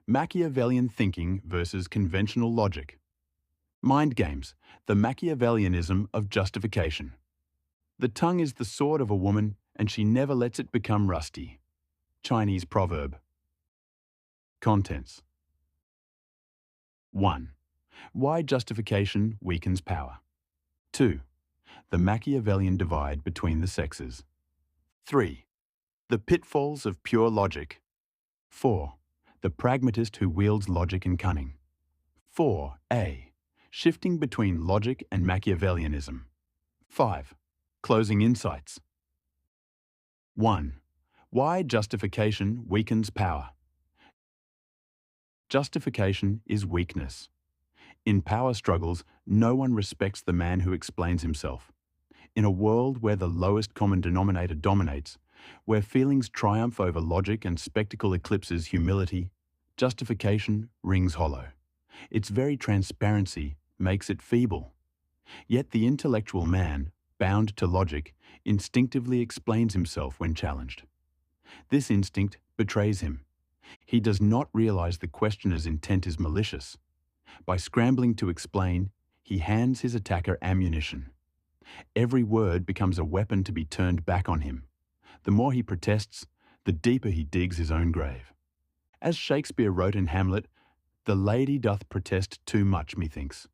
Machiavellian thinking versus conventional logic. Mind games, the Machiavellianism of justification. The tongue is the sword of a woman, and she never lets it become rusty. Chinese proverb. Contents. 1. Why justification weakens power. 2. The Machiavellian divide between the sexes. 3. The pitfalls of pure logic. 4. The pragmatist who wields logic and cunning. 4a. Shifting between logic and Machiavellianism. 5. Closing insights. 1. Why justification weakens power. Justification is weakness. In power struggles, no one respects the man who explains himself. In a world where the lowest common denominator dominates, where feelings triumph over logic and spectacle eclipses humility, justification rings hollow. Its very transparency makes it feeble. Yet the intellectual man, bound to logic, instinctively explains himself when challenged. This instinct betrays him. He does not realize the questioner's intent is malicious. By scrambling to explain, he hands his attacker ammunition. Every word becomes a weapon to be turned back on him. The more he protests, the deeper he digs his own grave. As Shakespeare wrote in Hamlet, "The lady doth protest too much, methinks."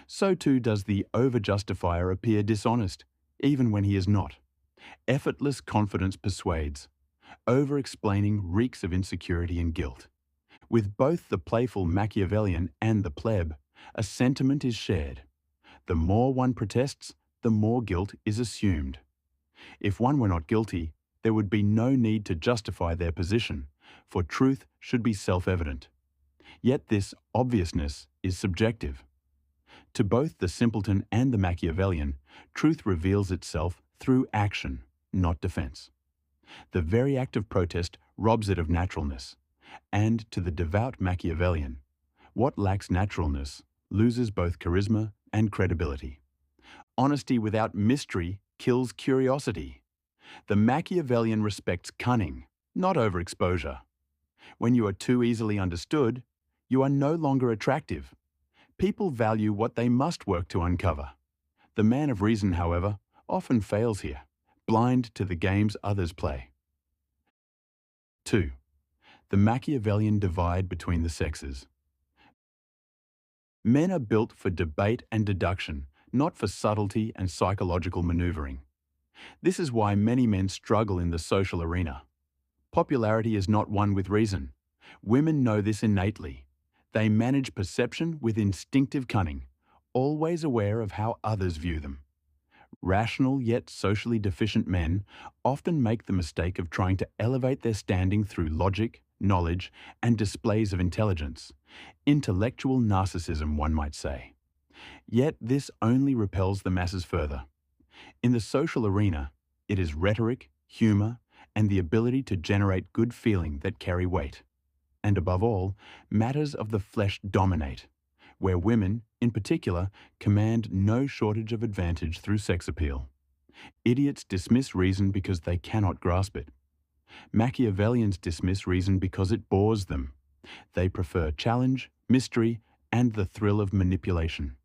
So too does the over-justifier appear dishonest, even when he is not. Effortless confidence persuades. Over-explaining reeks of insecurity and guilt. With both the playful Machiavellian and the pleb, a sentiment is shared. The more one protests, the more guilt is assumed. If one were not guilty, there would be no need to justify their position, for truth should be self-evident. Yet this obviousness is subjective. To both the simpleton and the Machiavellian, truth reveals itself through action, not defense. The very act of protest robs it of naturalness. And to the devout Machiavellian, what lacks naturalness loses both charisma and credibility. Honesty without mystery kills curiosity. The Machiavellian respects cunning, not overexposure. When you are too easily understood, you are no longer attractive. People value what they must work to uncover. The man of reason, however, often fails here, blind to the games others play. 2. The Machiavellian divide between the sexes. Men are built for debate and deduction, not for subtlety and psychological maneuvering. This is why many men struggle in the social arena. Popularity is not won with reason. Women know this innately. They manage perception with instinctive cunning, always aware of how others view them. Rational yet socially deficient men often make the mistake of trying to elevate their standing through logic, knowledge, and displays of intelligence. Intellectual narcissism, one might say. Yet this only repels the masses further. In the social arena, it is rhetoric, humor, and the ability to generate good feeling that carry weight. And above all, matters of the flesh dominate, where women, in particular, command no shortage of advantage through sex appeal. Idiots dismiss reason because they cannot grasp it. Machiavellians dismiss reason because it bores them. They prefer challenge, mystery, and the thrill of manipulation.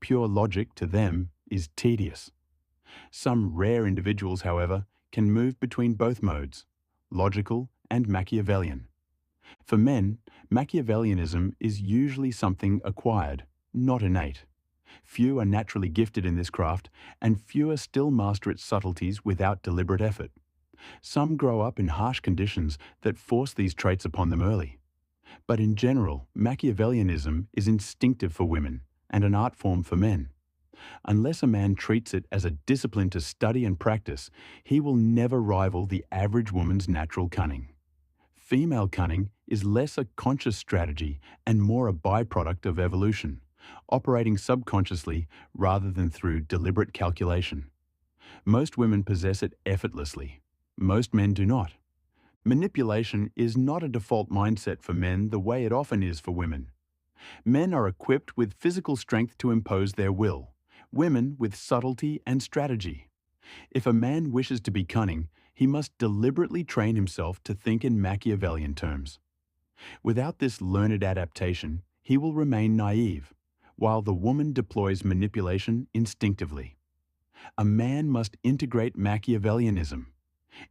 Pure logic to them is tedious. Some rare individuals, however, can move between both modes, logical and Machiavellian. For men, Machiavellianism is usually something acquired, not innate. Few are naturally gifted in this craft, and fewer still master its subtleties without deliberate effort. Some grow up in harsh conditions that force these traits upon them early. But in general, Machiavellianism is instinctive for women and an art form for men. Unless a man treats it as a discipline to study and practice, he will never rival the average woman's natural cunning. Female cunning is less a conscious strategy and more a byproduct of evolution, operating subconsciously rather than through deliberate calculation. Most women possess it effortlessly. Most men do not. Manipulation is not a default mindset for men the way it often is for women. Men are equipped with physical strength to impose their will, women with subtlety and strategy. If a man wishes to be cunning, he must deliberately train himself to think in Machiavellian terms. Without this learned adaptation, he will remain naive, while the woman deploys manipulation instinctively. A man must integrate Machiavellianism.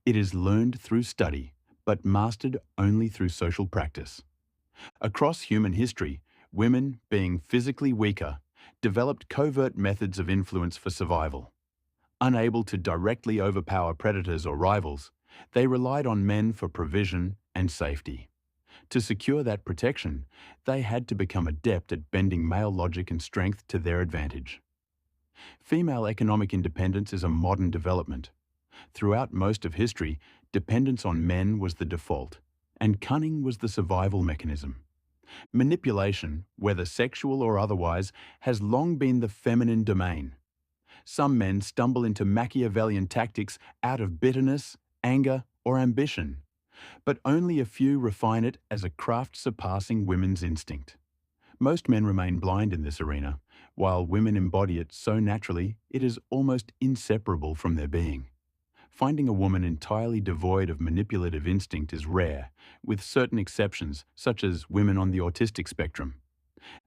It is learned through study, but mastered only through social practice. Across human history, women, being physically weaker, developed covert methods of influence for survival. Unable to directly overpower predators or rivals, they relied on men for provision and safety. To secure that protection, they had to become adept at bending male logic and strength to their advantage. Female economic independence is a modern development. Throughout most of history, dependence on men was the default, and cunning was the survival mechanism. Manipulation, whether sexual or otherwise, has long been the feminine domain. Some men stumble into Machiavellian tactics out of bitterness, anger, or ambition, but only a few refine it as a craft surpassing women's instinct. Most men remain blind in this arena, while women embody it so naturally it is almost inseparable from their being. Finding a woman entirely devoid of manipulative instinct is rare, with certain exceptions, such as women on the autistic spectrum.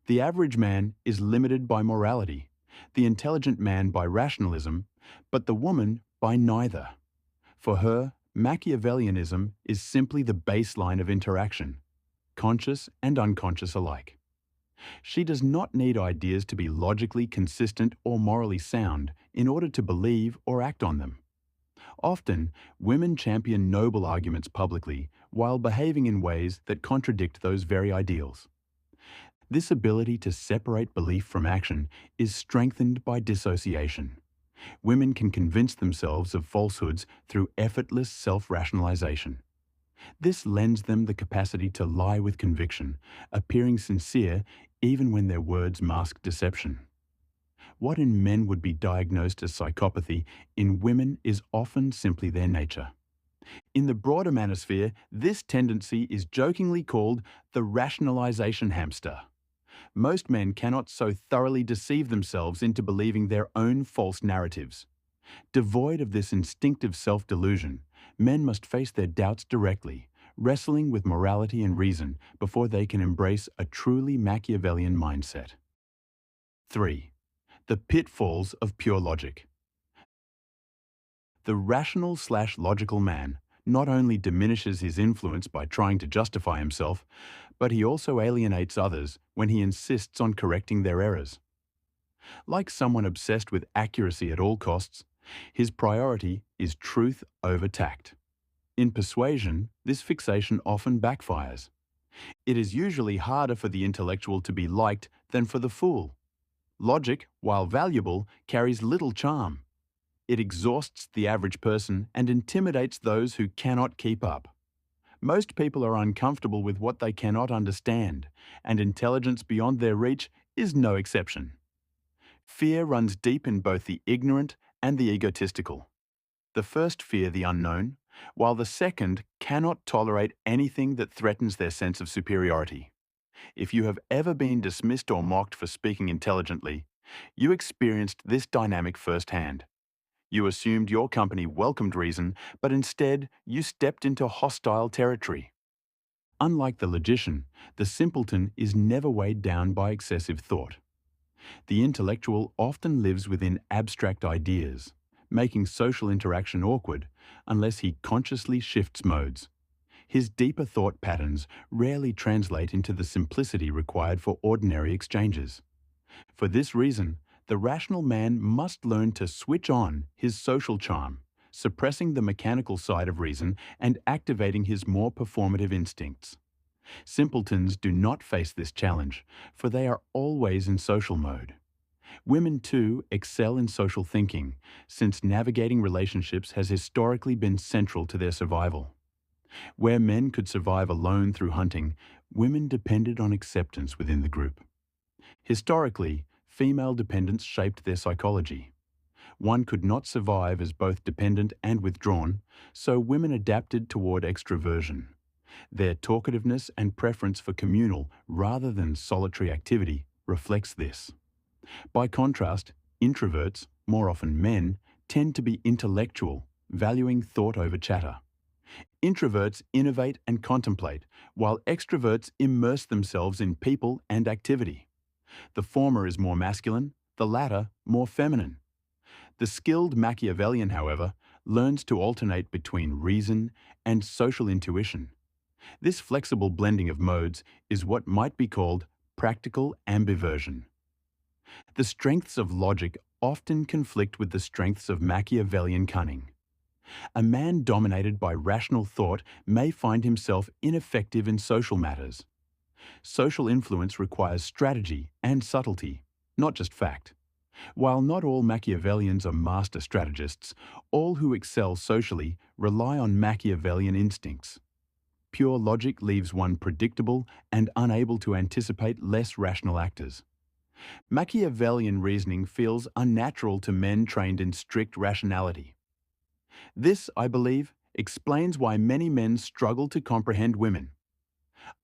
The average man is limited by morality, the intelligent man by rationalism, but the woman by neither. For her, Machiavellianism is simply the baseline of interaction, conscious and unconscious alike. She does not need ideas to be logically consistent or morally sound in order to believe or act on them. Often, women champion noble arguments publicly while behaving in ways that contradict those very ideals. This ability to separate belief from action is strengthened by dissociation. Women can convince themselves of falsehoods through effortless self-rationalization. This lends them the capacity to lie with conviction, appearing sincere even when their words mask deception. What in men would be diagnosed as psychopathy, in women is often simply their nature. In the broader manosphere, this tendency is jokingly called the rationalization hamster. Most men cannot so thoroughly deceive themselves into believing their own false narratives. Devoid of this instinctive self-delusion, men must face their doubts directly, wrestling with morality and reason before they can embrace a truly Machiavellian mindset. 3. The pitfalls of pure logic. The rational/logical man not only diminishes his influence by trying to justify himself, but he also alienates others when he insists on correcting their errors. Like someone obsessed with accuracy at all costs, his priority is truth over tact. In persuasion, this fixation often backfires. It is usually harder for the intellectual to be liked than for the fool. Logic, while valuable, carries little charm. It exhausts the average person and intimidates those who cannot keep up. Most people are uncomfortable with what they cannot understand, and intelligence beyond their reach is no exception. Fear runs deep in both the ignorant and the egotistical. The first fear the unknown, while the second cannot tolerate anything that threatens their sense of superiority. If you have ever been dismissed or mocked for speaking intelligently, you experienced this dynamic firsthand. You assumed your company welcomed reason, but instead you stepped into hostile territory. Unlike the logician, the simpleton is never weighed down by excessive thought. The intellectual often lives within abstract ideas, making social interaction awkward unless he consciously shifts modes. His deeper thought patterns rarely translate into the simplicity required for ordinary exchanges. For this reason, the rational man must learn to switch on his social charm, suppressing the mechanical side of reason and activating his more performative instincts. Simpletons do not face this challenge, for they are always in social mode. Women, too, excel in social thinking, since navigating relationships has historically been central to their survival. Where men could survive alone through hunting, women depended on acceptance within the group. Historically, female dependence shaped their psychology. One could not survive as both dependent and withdrawn, so women adapted toward extroversion. Their talkativeness and preference for communal rather than solitary activity reflects this. By contrast, introverts, more often men, tend to be intellectual, valuing thought over chatter. Introverts innovate and contemplate, while extroverts immerse themselves in people and activity. The former is more masculine, the latter more feminine. The skilled Machiavellian, however, learns to alternate between reason and social intuition. This flexible blending of modes is what might be called practical ambiversion. The strengths of logic often conflict with the strengths of Machiavellian cunning. A man dominated by rational thought may find himself ineffective in social matters. Social influence requires strategy and subtlety, not just fact. While not all Machiavellians are master strategists, all who excel socially rely on Machiavellian instincts. Pure logic leaves one predictable and unable to anticipate less rational actors. Machiavellian reasoning feels unnatural to men trained in strict rationality. This, I believe, explains why many men struggle to comprehend women.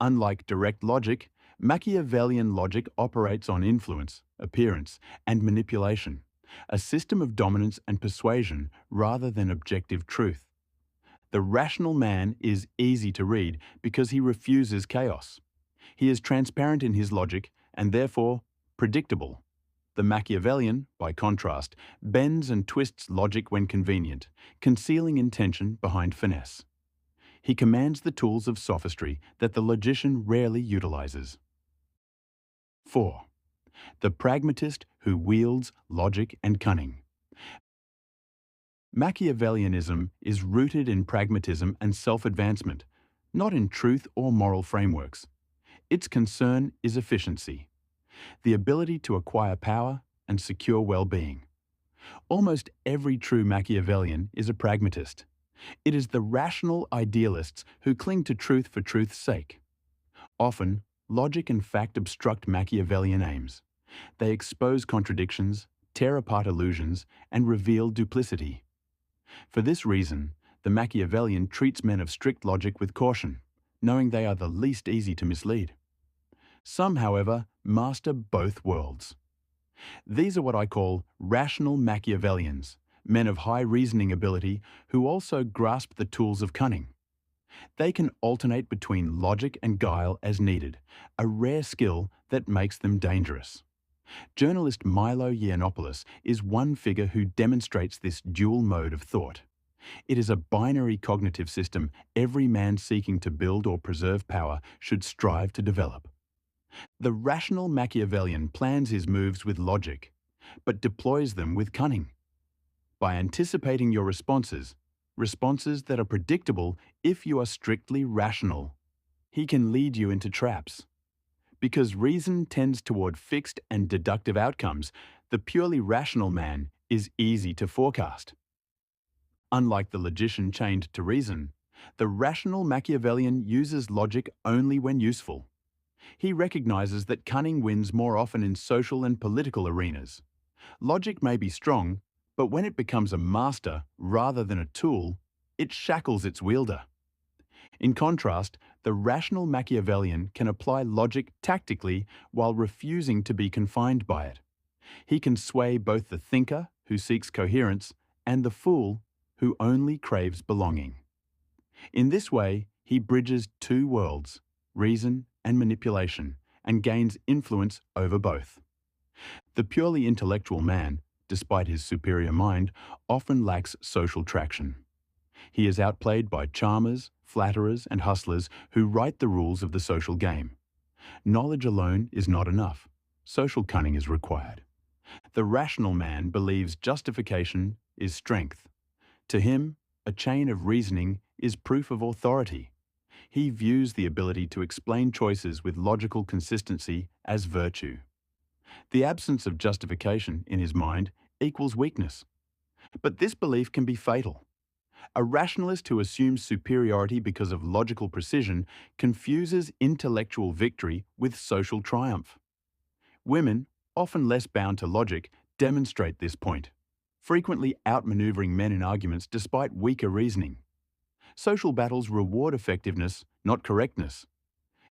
Unlike direct logic, Machiavellian logic operates on influence, appearance, and manipulation, a system of dominance and persuasion rather than objective truth. The rational man is easy to read because he refuses chaos. He is transparent in his logic and therefore predictable. The Machiavellian, by contrast, bends and twists logic when convenient, concealing intention behind finesse. He commands the tools of sophistry that the logician rarely utilizes. 4. The pragmatist who wields logic and cunning. Machiavellianism is rooted in pragmatism and self-advancement, not in truth or moral frameworks. Its concern is efficiency, the ability to acquire power and secure well-being. Almost every true Machiavellian is a pragmatist. It is the rational idealists who cling to truth for truth's sake. Often, logic and fact obstruct Machiavellian aims. They expose contradictions, tear apart illusions, and reveal duplicity. For this reason, the Machiavellian treats men of strict logic with caution, knowing they are the least easy to mislead. Some, however, master both worlds. These are what I call rational Machiavellians, men of high reasoning ability who also grasp the tools of cunning. They can alternate between logic and guile as needed, a rare skill that makes them dangerous. Journalist Milo Yiannopoulos is one figure who demonstrates this dual mode of thought. It is a binary cognitive system every man seeking to build or preserve power should strive to develop. The rational Machiavellian plans his moves with logic, but deploys them with cunning. By anticipating your responses that are predictable if you are strictly rational, he can lead you into traps. Because reason tends toward fixed and deductive outcomes, the purely rational man is easy to forecast. Unlike the logician chained to reason, the rational Machiavellian uses logic only when useful. He recognizes that cunning wins more often in social and political arenas. Logic may be strong, but when it becomes a master rather than a tool, it shackles its wielder. In contrast, the rational Machiavellian can apply logic tactically while refusing to be confined by it. He can sway both the thinker, who seeks coherence, and the fool, who only craves belonging. In this way, he bridges two worlds, reason and manipulation, and gains influence over both. The purely intellectual man, despite his superior mind, often lacks social traction. He is outplayed by charmers, flatterers, and hustlers who write the rules of the social game. Knowledge alone is not enough. Social cunning is required. The rational man believes justification is strength. To him, a chain of reasoning is proof of authority. He views the ability to explain choices with logical consistency as virtue. The absence of justification in his mind equals weakness. But this belief can be fatal. A rationalist who assumes superiority because of logical precision confuses intellectual victory with social triumph. Women, often less bound to logic, demonstrate this point, frequently outmaneuvering men in arguments despite weaker reasoning. Social battles reward effectiveness, not correctness.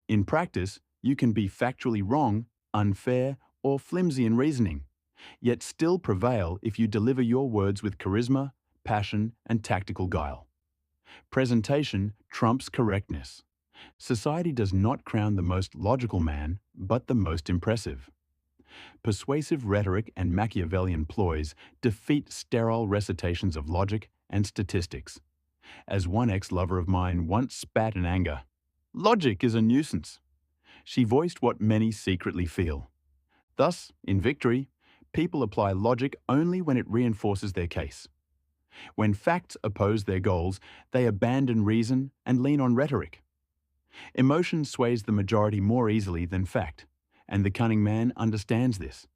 In practice, you can be factually wrong, unfair, or flimsy in reasoning, yet still prevail if you deliver your words with charisma, passion, and tactical guile. Presentation trumps correctness. Society does not crown the most logical man, but the most impressive. Persuasive rhetoric and Machiavellian ploys defeat sterile recitations of logic and statistics. As one ex-lover of mine once spat in anger, "Logic is a nuisance." She voiced what many secretly feel. Thus, in victory, people apply logic only when it reinforces their case. When facts oppose their goals, they abandon reason and lean on rhetoric. Emotion sways the majority more easily than fact, and the cunning man understands this.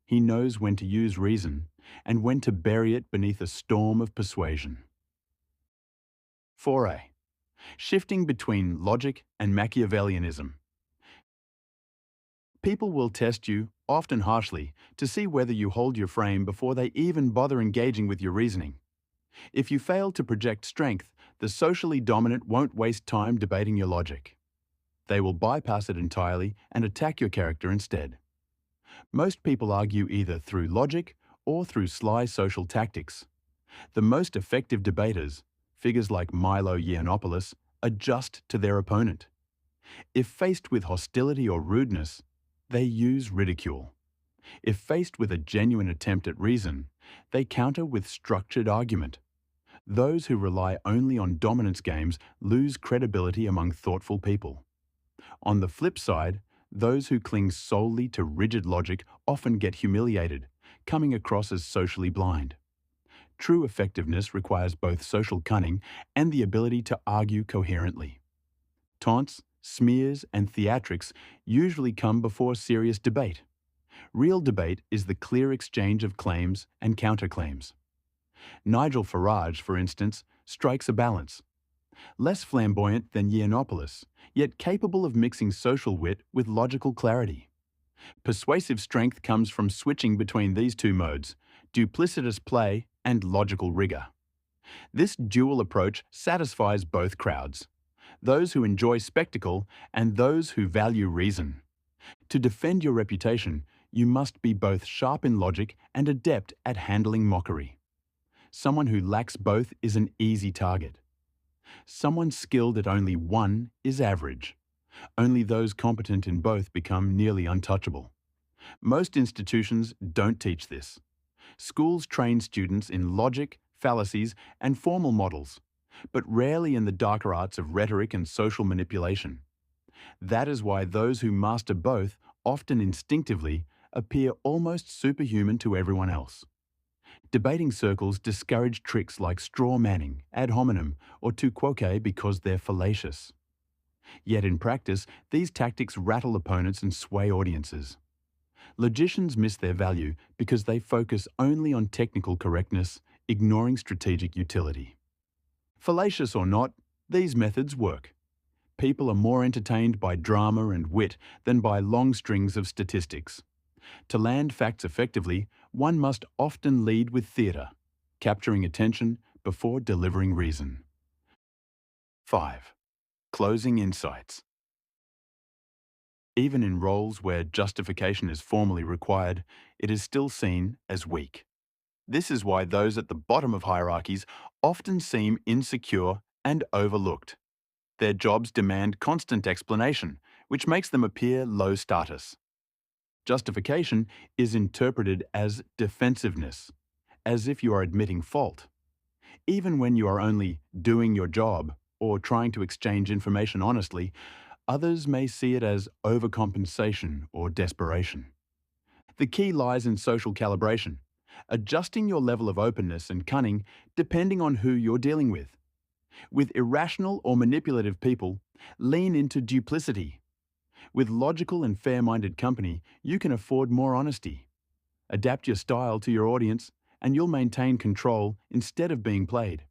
He knows when to use reason and when to bury it beneath a storm of persuasion. 4a. Shifting between logic and Machiavellianism. People will test you, often harshly, to see whether you hold your frame before they even bother engaging with your reasoning. If you fail to project strength, the socially dominant won't waste time debating your logic. They will bypass it entirely and attack your character instead. Most people argue either through logic or through sly social tactics. The most effective debaters, figures like Milo Yiannopoulos, adjust to their opponent. If faced with hostility or rudeness, they use ridicule. If faced with a genuine attempt at reason, they counter with structured argument. Those who rely only on dominance games lose credibility among thoughtful people. On the flip side, those who cling solely to rigid logic often get humiliated, coming across as socially blind. True effectiveness requires both social cunning and the ability to argue coherently. Taunts, smears, and theatrics usually come before serious debate. Real debate is the clear exchange of claims and counterclaims. Nigel Farage, for instance, strikes a balance. Less flamboyant than Yiannopoulos, yet capable of mixing social wit with logical clarity. Persuasive strength comes from switching between these two modes, duplicitous play and logical rigor. This dual approach satisfies both crowds, those who enjoy spectacle and those who value reason. To defend your reputation, you must be both sharp in logic and adept at handling mockery. Someone who lacks both is an easy target. Someone skilled at only one is average. Only those competent in both become nearly untouchable. Most institutions don't teach this. Schools train students in logic, fallacies, and formal models, but rarely in the darker arts of rhetoric and social manipulation. That is why those who master both, often instinctively, appear almost superhuman to everyone else. Debating circles discourage tricks like straw manning, ad hominem, or tu quoque because they're fallacious. Yet in practice, these tactics rattle opponents and sway audiences. Logicians miss their value because they focus only on technical correctness, ignoring strategic utility. Fallacious or not, these methods work. People are more entertained by drama and wit than by long strings of statistics. To land facts effectively, one must often lead with theatre, capturing attention before delivering reason. 5. Closing insights. Even in roles where justification is formally required, it is still seen as weak. This is why those at the bottom of hierarchies often seem insecure and overlooked. Their jobs demand constant explanation, which makes them appear low status. Justification is interpreted as defensiveness, as if you are admitting fault. Even when you are only doing your job or trying to exchange information honestly, others may see it as overcompensation or desperation. The key lies in social calibration, adjusting your level of openness and cunning depending on who you're dealing with. With irrational or manipulative people, lean into duplicity. With logical and fair-minded company, you can afford more honesty. Adapt your style to your audience, and you'll maintain control instead of being played.